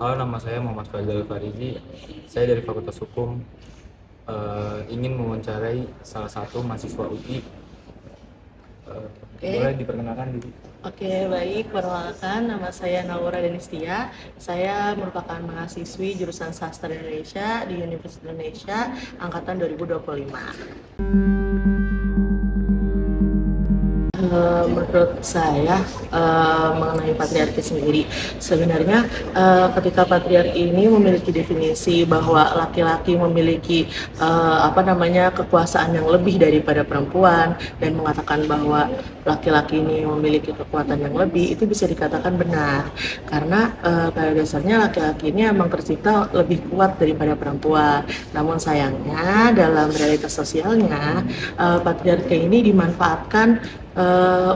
Halo, nama saya Muhammad Faizal Farizi. Saya dari Fakultas Hukum, ingin mewawancarai salah satu mahasiswa UI. Boleh diperkenalkan diri? Oke, baik. Perkenalkan, nama saya Naura Denistia. Saya merupakan mahasiswi jurusan Sastra Indonesia di Universitas Indonesia angkatan 2025. Menurut saya mengenai patriarki sendiri, sebenarnya ketika patriarki ini memiliki definisi bahwa laki-laki memiliki kekuasaan yang lebih daripada perempuan dan mengatakan bahwa laki-laki ini memiliki kekuatan yang lebih, itu bisa dikatakan benar karena pada dasarnya laki-laki ini emang tercipta lebih kuat daripada perempuan. Namun sayangnya dalam realitas sosialnya patriarki ini dimanfaatkan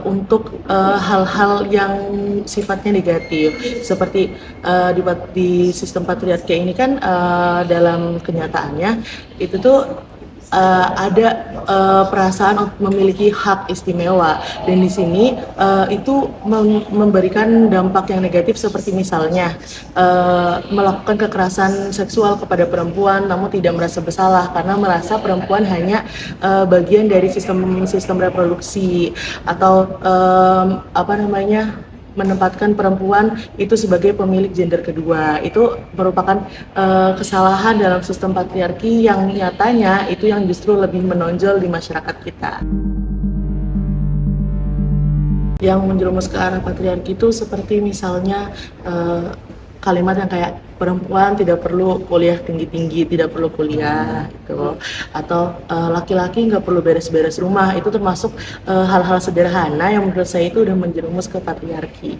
untuk hal-hal yang sifatnya negatif, seperti di sistem patriarki ini kan dalam kenyataannya itu tuh ada perasaan untuk memiliki hak istimewa, dan di sini itu memberikan dampak yang negatif, seperti misalnya melakukan kekerasan seksual kepada perempuan namun tidak merasa bersalah karena merasa perempuan hanya bagian dari sistem reproduksi, atau menempatkan perempuan itu sebagai pemilik gender kedua. Itu merupakan kesalahan dalam sistem patriarki yang nyatanya itu yang justru lebih menonjol di masyarakat kita. Yang menjerumus ke arah patriarki itu seperti misalnya kalimat yang kayak perempuan tidak perlu kuliah tinggi-tinggi, tidak perlu kuliah gitu, atau laki-laki nggak perlu beres-beres rumah. Itu termasuk hal-hal sederhana yang menurut saya itu udah menjerumus ke patriarki.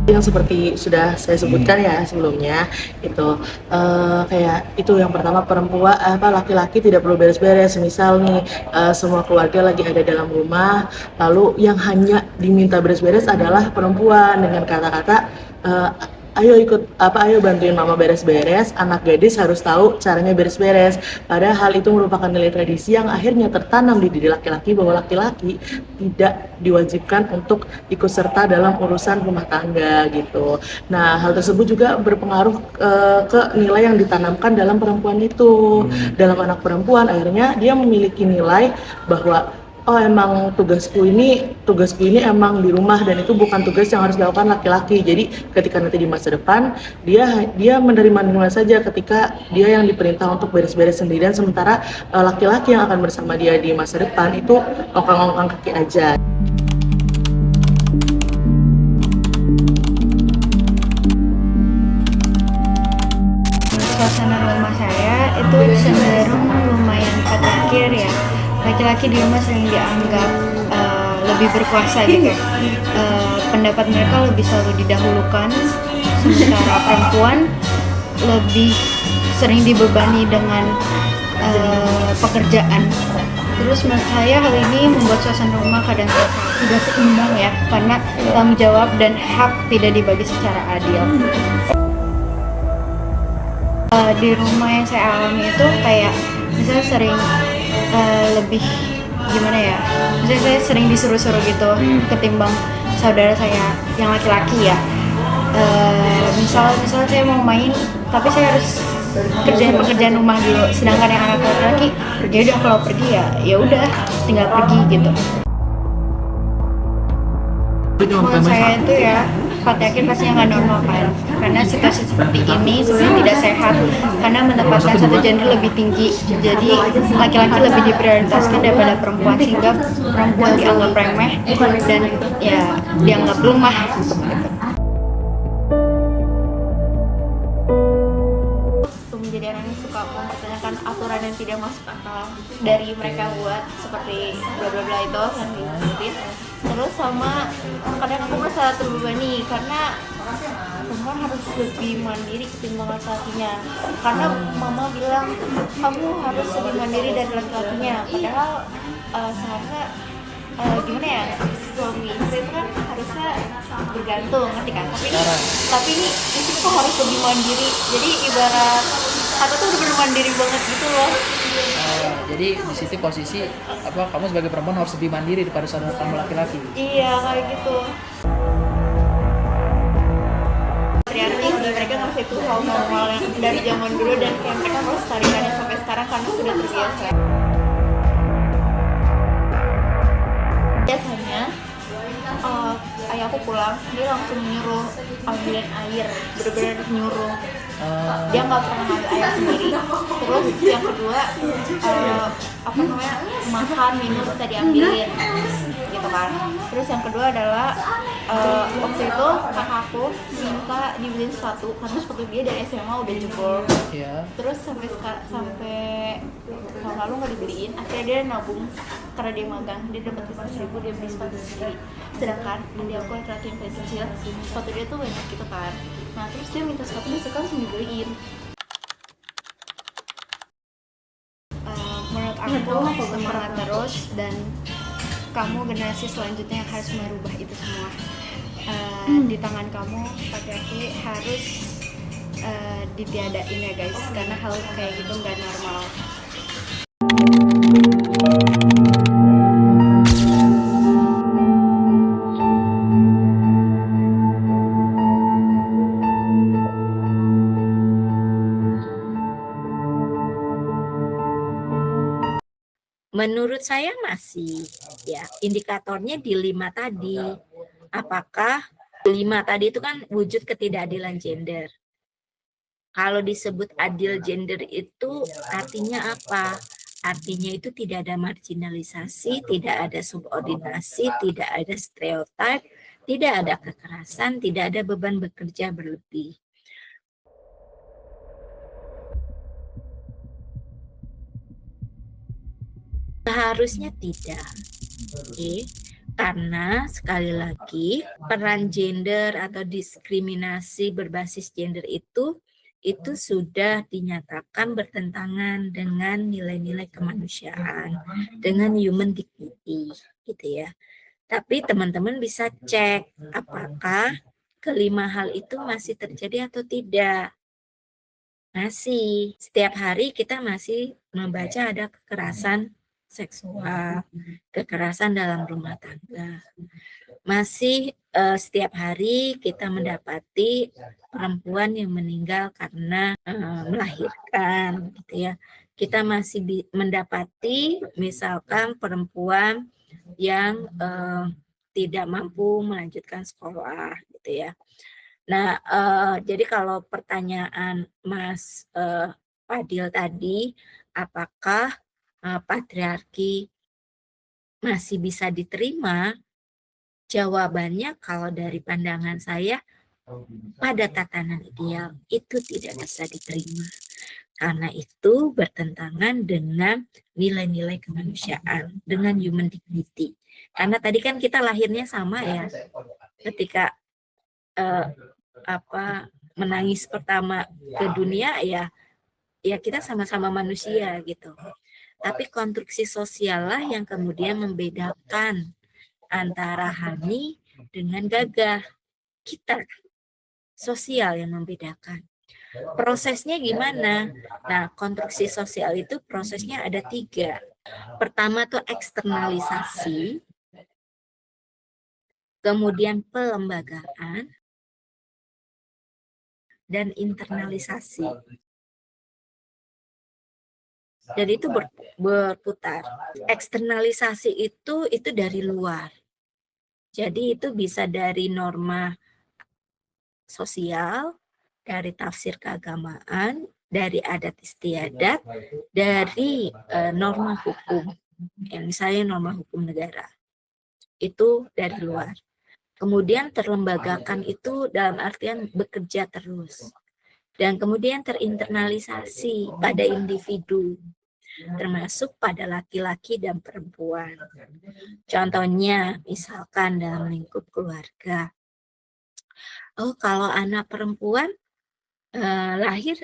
Yang seperti sudah saya sebutkan ya sebelumnya, itu kayak itu yang pertama, perempuan laki-laki tidak perlu beres-beres. Misal nih semua keluarga lagi ada dalam rumah, lalu yang hanya diminta beres-beres adalah perempuan dengan kata-kata ayo bantuin mama beres-beres. Anak gadis harus tahu caranya beres-beres, padahal itu merupakan nilai tradisi yang akhirnya tertanam di diri laki-laki bahwa laki-laki tidak diwajibkan untuk ikut serta dalam urusan rumah tangga gitu. Nah, hal tersebut juga berpengaruh ke nilai yang ditanamkan dalam perempuan itu. Dalam anak perempuan akhirnya dia memiliki nilai bahwa oh emang tugasku ini emang di rumah, dan itu bukan tugas yang harus dilakukan laki-laki. Jadi ketika nanti di masa depan dia menerima saja ketika dia yang diperintah untuk beres-beres sendirian, sementara laki-laki yang akan bersama dia di masa depan itu ongkang-ongkang kaki aja. Suasana rumah saya itu cenderung lumayan patriarkir ya. Laki-laki di rumah sering dianggap lebih berkuasa gitu. Pendapat mereka lebih selalu didahulukan, sementara perempuan lebih sering dibebani dengan pekerjaan. Terus menurut saya hal ini membuat suasana rumah kadang tidak seimbang ya, karena tanggung jawab dan hak tidak dibagi secara adil. Di rumah yang saya alami itu kayak misalnya sering lebih gimana ya, misalnya saya sering disuruh-suruh gitu ketimbang saudara saya yang laki-laki ya. Misal saya mau main tapi saya harus kerjain pekerjaan rumah dulu, sedangkan yang anak laki-laki ya udah kalau pergi ya udah tinggal pergi gitu. Menurut saya itu ya patriarki pastinya nggak normal kan, karena situasi seperti ini sebenarnya tidak sehat, karena menempatkan satu gender lebih tinggi, jadi laki-laki lebih diprioritaskan daripada perempuan, sehingga perempuan dianggap remeh dan ya dianggap lemah gitu. Menjadi orang yang suka mempertanyakan aturan yang tidak masuk akal dari mereka buat, seperti bla bla bla itu yang disebutin. Terus sama kadang aku merasa terbebani karena perempuan harus lebih mandiri ketimbang laki-lakinya, karena mama bilang kamu harus lebih mandiri dari laki-lakinya, padahal seharusnya gimana ya, suami istri itu kan harusnya bergantung, ngerti kan? Tapi ini istri tuh harus lebih mandiri, jadi ibarat aku tuh udah mandiri banget gitu loh. Jadi di situ posisi kamu sebagai perempuan harus lebih mandiri daripada saudara kamu laki-laki. Iya kayak gitu. patriarki sih, mereka ngerasa itu hal normal yang dari zaman dulu dan kayak mereka melestarikannya sampai sekarang karena sudah terbiasa. Biasanya ayahku pulang dia langsung nyuruh ambilin air, bener-bener nyuruh, dia nggak pernah ngambil air sendiri. Terus yang kedua makan minum kita diambilin gitu kan. Terus yang kedua adalah waktu itu kakakku minta dibeliin sepatu karena sepatu dia dari SMA udah jebol. Terus sampai tahun lalu nggak dibeliin, akhirnya dia nabung karena dia magang, dia dapat 500.000, dia beli sepatu sendiri. Sedangkan adik aku laki-laki yang paling kecil, sepatu dia tuh banyak gitu kan. Nah terus dia minta sepatu, dia sekarang langsung dibeliin. Menurut aku semangat terus, dan kamu generasi selanjutnya yang harus merubah itu semua. Di tangan kamu, patriarki harus ditiadain ya guys, karena hal kayak gitu nggak normal. Menurut saya masih, ya indikatornya di 5 tadi. Apakah 5 tadi itu kan wujud ketidakadilan gender. Kalau disebut adil gender itu artinya apa? Artinya itu tidak ada marginalisasi, tidak ada subordinasi, tidak ada stereotip, tidak ada kekerasan, tidak ada beban bekerja berlebih. Seharusnya tidak. Oke. Karena sekali lagi peran gender atau diskriminasi berbasis gender itu sudah dinyatakan bertentangan dengan nilai-nilai kemanusiaan, dengan human dignity, gitu ya. Tapi teman-teman bisa cek apakah kelima hal itu masih terjadi atau tidak. Masih, setiap hari kita masih membaca ada kekerasan seksual, kekerasan dalam rumah tangga. Masih setiap hari kita mendapati perempuan yang meninggal karena melahirkan, gitu ya. Kita masih mendapati misalkan perempuan yang tidak mampu melanjutkan sekolah, gitu ya. Nah, jadi kalau pertanyaan Mas Fadil tadi, apakah patriarki masih bisa diterima? Jawabannya kalau dari pandangan saya, pada tatanan ideal itu tidak bisa diterima. Karena itu bertentangan dengan nilai-nilai kemanusiaan, dengan human dignity. Karena tadi kan kita lahirnya sama ya, ketika menangis pertama ke dunia ya kita sama-sama manusia gitu. Tapi konstruksi sosial lah yang kemudian membedakan antara Hani dengan Gagah. Kita sosial yang membedakan. Prosesnya gimana? Nah, konstruksi sosial itu prosesnya ada 3. Pertama tuh eksternalisasi, kemudian pelembagaan, dan internalisasi. Jadi itu berputar. Eksternalisasi itu dari luar. Jadi itu bisa dari norma sosial, dari tafsir keagamaan, dari adat istiadat, dari norma hukum. Misalnya norma hukum negara. Itu dari luar. Kemudian terlembagakan itu dalam artian bekerja terus. Dan kemudian terinternalisasi pada individu, termasuk pada laki-laki dan perempuan. Contohnya, misalkan dalam lingkup keluarga. Oh, kalau anak perempuan lahir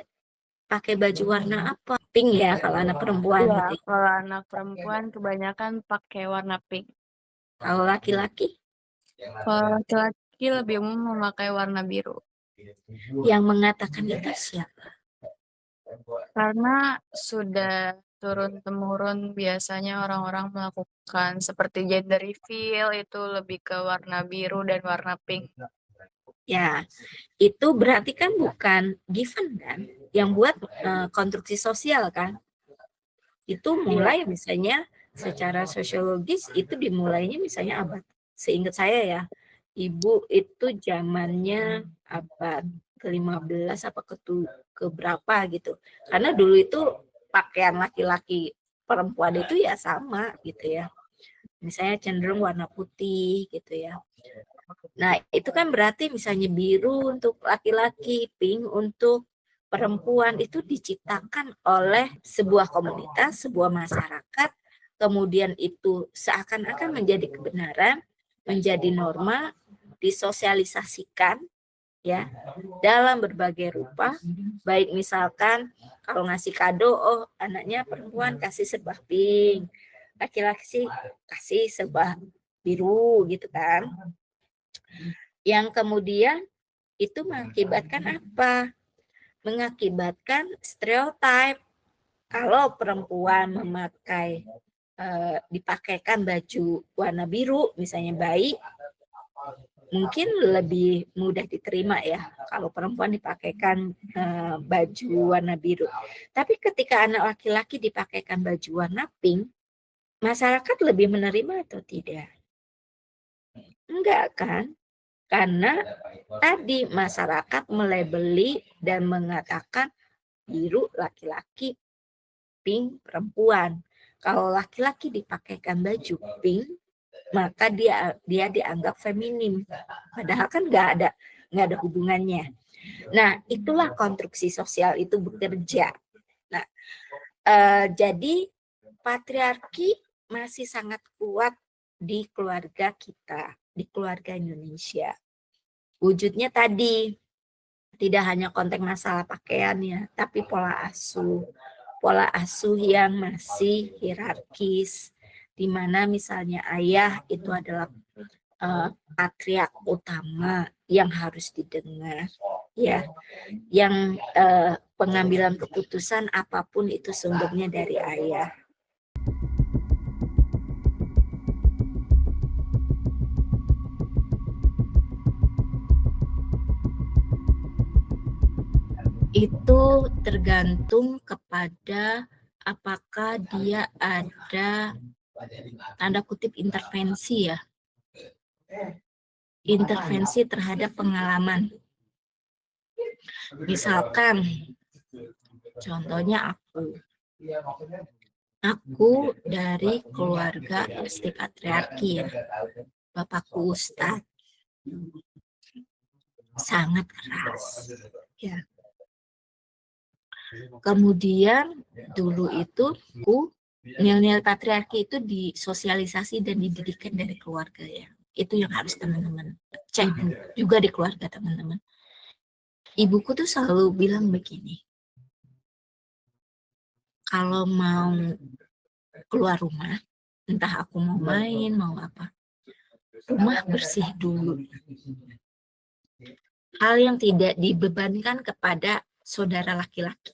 pakai baju warna apa? Pink ya kalau anak perempuan. Iya, gitu. kalau anak perempuan kebanyakan pakai warna pink. Kalau laki-laki? Kalau laki-laki lebih umum memakai warna biru. Yang mengatakan itu siapa? Karena sudah turun-temurun biasanya orang-orang melakukan seperti gender reveal itu lebih ke warna biru dan warna pink. Ya, itu berarti kan bukan given kan, yang buat konstruksi sosial kan. Itu mulai misalnya secara sosiologis itu dimulainya misalnya abad, seingat saya ya, ibu itu zamannya abad ke-15 apa ke berapa gitu. Karena dulu itu pakaian laki-laki perempuan itu ya sama gitu ya. Misalnya cenderung warna putih gitu ya. Nah, itu kan berarti misalnya biru untuk laki-laki, pink untuk perempuan, itu diciptakan oleh sebuah komunitas, sebuah masyarakat, kemudian itu seakan-akan menjadi kebenaran, menjadi norma, disosialisasikan ya dalam berbagai rupa, baik misalkan kalau ngasih kado, oh anaknya perempuan kasih serba pink, laki-laki kasih serba biru gitu kan. Yang kemudian itu mengakibatkan apa? Mengakibatkan stereotip. Kalau perempuan memakai dipakaikan baju warna biru, misalnya bayi, mungkin lebih mudah diterima ya kalau perempuan dipakaikan baju warna biru. Tapi ketika anak laki-laki dipakaikan baju warna pink, masyarakat lebih menerima atau tidak? Enggak kan? Karena tadi masyarakat melabeli dan mengatakan biru laki-laki, pink perempuan. Kalau laki-laki dipakaikan baju pink, maka dia dianggap feminim. Padahal kan nggak ada hubungannya. Nah, itulah konstruksi sosial itu bekerja. Nah, jadi patriarki masih sangat kuat di keluarga kita, di keluarga Indonesia. Wujudnya tadi tidak hanya konteks masalah pakaiannya, tapi pola asuh yang masih hierarkis, di mana misalnya ayah itu adalah patriark utama yang harus didengar, ya, yang pengambilan keputusan apapun itu sumbernya dari ayah. Itu tergantung kepada apakah dia ada tanda kutip intervensi ya. Intervensi terhadap pengalaman. Misalkan, contohnya aku dari keluarga istri patriarki ya. Bapakku Ustadz. Sangat keras. Ya. Kemudian dulu itu nilai-nilai patriarki itu disosialisasi dan dididikan dari keluarga ya. Itu yang harus teman-teman cek juga di keluarga teman-teman. Ibuku tuh selalu bilang begini, kalau mau keluar rumah, entah aku mau main, mau apa, rumah bersih dulu. Hal yang tidak dibebankan kepada saudara laki-laki.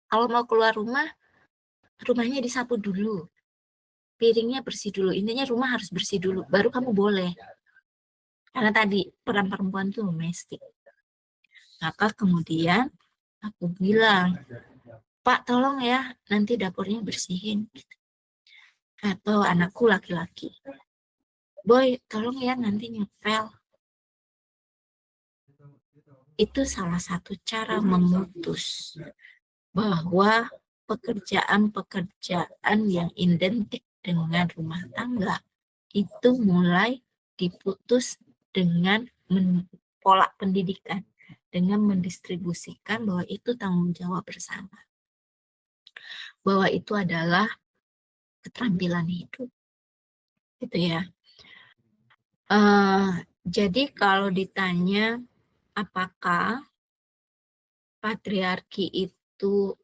Kalau mau keluar rumah, rumahnya disapu dulu. Piringnya bersih dulu. Intinya rumah harus bersih dulu. Baru kamu boleh. Karena tadi peran perempuan itu domestik. Maka kemudian aku bilang, Pak tolong ya, nanti dapurnya bersihin. Atau anakku laki-laki. Boy, tolong ya nanti nyepel. Itu salah satu cara memutus bahwa pekerjaan-pekerjaan yang identik dengan rumah tangga itu mulai diputus dengan pola pendidikan, dengan mendistribusikan bahwa itu tanggung jawab bersama, bahwa itu adalah keterampilan hidup, gitu ya. Jadi kalau ditanya apakah patriarki itu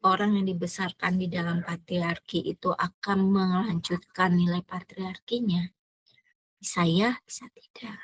orang yang dibesarkan di dalam patriarki itu akan melanjutkan nilai patriarkinya? Bisa ya, bisa tidak.